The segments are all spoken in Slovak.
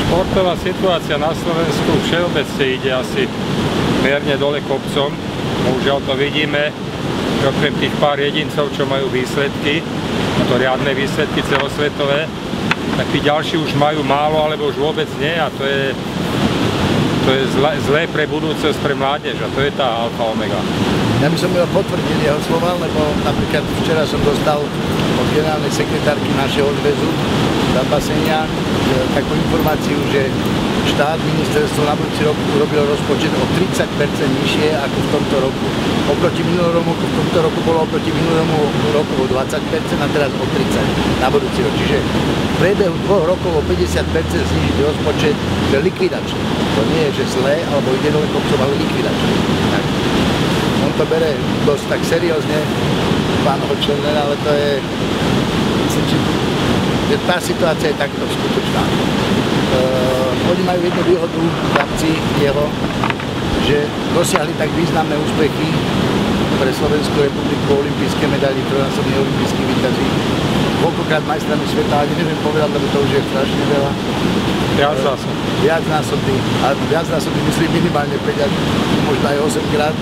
Športová situácia na Slovensku všeobecne ide asi mierne dole kopcom. Bohužiaľ to vidíme, že okrem tých pár jedincov, čo majú výsledky, a to riadne výsledky celosvetové, tak tí ďalší už majú málo alebo už vôbec nie, a to je zlé pre budúcnosť, pre mládež, a to je tá alfa omega. Ja by som potvrdil jeho slova, lebo napríklad včera som dostal od generálnej sekretárky našeho zväzu Zapasenia takú informáciu, že štát, ministerstvo na budúci rok urobilo rozpočet o 30% nižšie ako v tomto roku. Oproti minulému roku, v tomto roku bolo oproti minulému roku o 20% a teraz o 30% na budúci rok. Čiže v priebehu 2 rokov o 50% znižiť rozpočet, že likvidačný. To nie je, že zlé, alebo ide dole kopcom, ale likvidačný. Tak. On to bere dosť tak seriózne, pán Hočelner, ale to je, myslím, že tá situácia je takto skutočná. Oni majú jednu výhodu v rámci jeho, že dosiahli tak významné úspechy pre Slovenskú republiku, olympijské medaily, trojnásobní olympijskí víťazi, koľkokrát majstrami sveta, ani neviem povedať, lebo to už je strašne veľa. Viacnásobný, myslím minimálne 5 až možno aj 8 krát,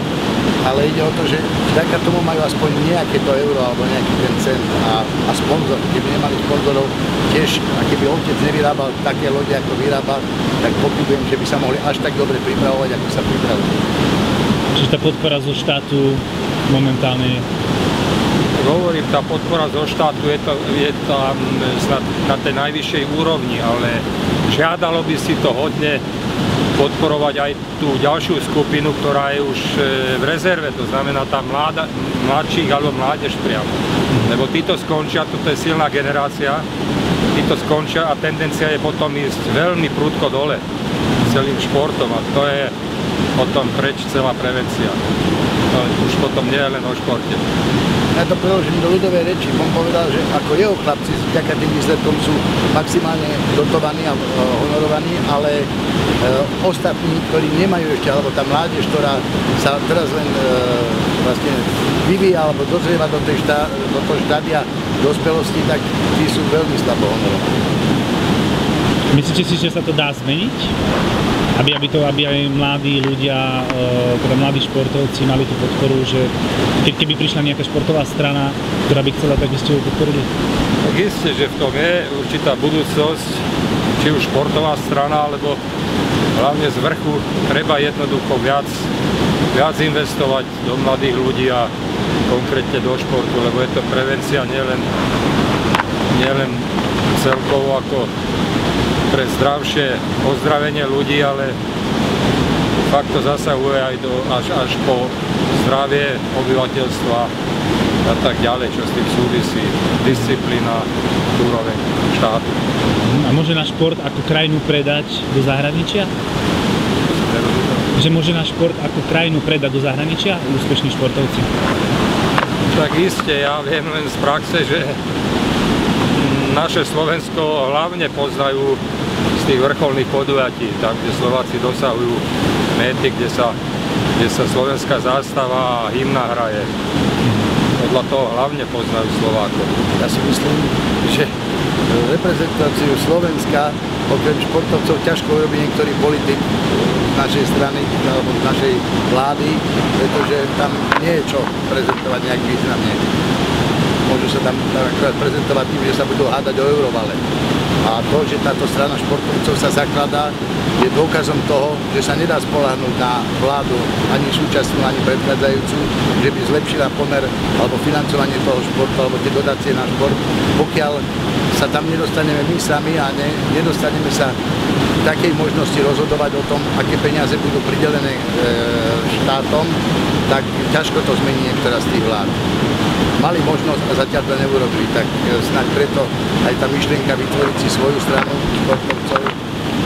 ale ide o to, že vďaka tomu majú aspoň nejaké to euro alebo nejaký ten cent a sponzor. Keby nemali sponzorov tiež, a keby otec nevyrábal také lode, ako vyrába, tak pochybujem, že by sa mohli až tak dobre pripravovať, ako sa pripravujú. Čiže tá podpora zo štátu momentálne... Hovorím, tá podpora zo štátu je tam na tej najvyššej úrovni, ale žiadalo by si to hodne podporovať aj tú ďalšiu skupinu, ktorá je už v rezerve, to znamená tá mladších alebo mládež priamo. Lebo títo skončia, toto je silná generácia, títo skončia a tendencia je potom ísť veľmi prudko dole celým športom, a to je potom preč celá prevencia. To už potom nie je len o športe. Ja to preložím do ľudovej reči. On povedal, že ako jeho chlapci vďaka tým výsledkom sú maximálne dotovaní a honorovaní, ale ostatní, ktorí nemajú ešte, alebo tá mládež, ktorá sa teraz len vlastne vyvíja alebo dozrieva do toho štádia dospelosti, tak tí sú veľmi slabo honorovaní. Myslíte si, že sa to dá zmeniť? Aby aj mladí ľudia, teda mladí športovci mali tú podporu, že keby prišla nejaká športová strana, ktorá by chcela, tak by ste ju podporili? Tak isté, že v tom je určitá budúcnosť, či už športová strana, alebo hlavne z vrchu treba jednoducho viac investovať do mladých ľudí a konkrétne do športu, lebo je to prevencia nielen celkovo ako pre zdravšie ozdravenie ľudí, ale fakt to zasahuje aj až po zdravie obyvateľstva a tak ďalej, čo s tým súvisí, disciplína, úroveň štátu. A môže náš šport ako krajinu predať do zahraničia? Že môže náš šport ako krajinu predať do zahraničia úspešní športovci? Tak iste, ja viem len z praxe, že naše Slovensko hlavne poznajú z tých vrcholných podujatí, tam, kde Slováci dosahujú méty, kde sa slovenská zástava a hymna hraje. Podľa toho hlavne poznajú Slovákov. Ja si myslím, že reprezentáciu Slovenska okrem športovcov ťažko urobí niektorý politik z našej strany alebo z našej vlády, pretože tam nie je čo prezentovať nejak významne. Môžu sa tam akorát prezentovať tým, že sa budú hádať o eurovale. A to, že táto strana športovcov sa zakladá, je dôkazom toho, že sa nedá spoľahnúť na vládu ani súčasnú, ani predchádzajúcu, že by zlepšila pomer alebo financovanie toho športu alebo tie dotácie na šport, pokiaľ sa tam nedostaneme my sami a nedostaneme sa v takej možnosti rozhodovať o tom, aké peniaze budú pridelené štátom, tak ťažko to zmení niektorá z tých vlád. Mali možnosť a zatiaľ to neurobili, tak snáď preto aj tá myšlienka vytvoriť si svoju stranu športovcov,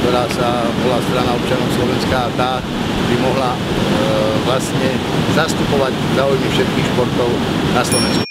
ktorá sa volá Strana občanov Slovenska, a tá by mohla vlastne zastupovať záujmy všetkých športov na Slovensku.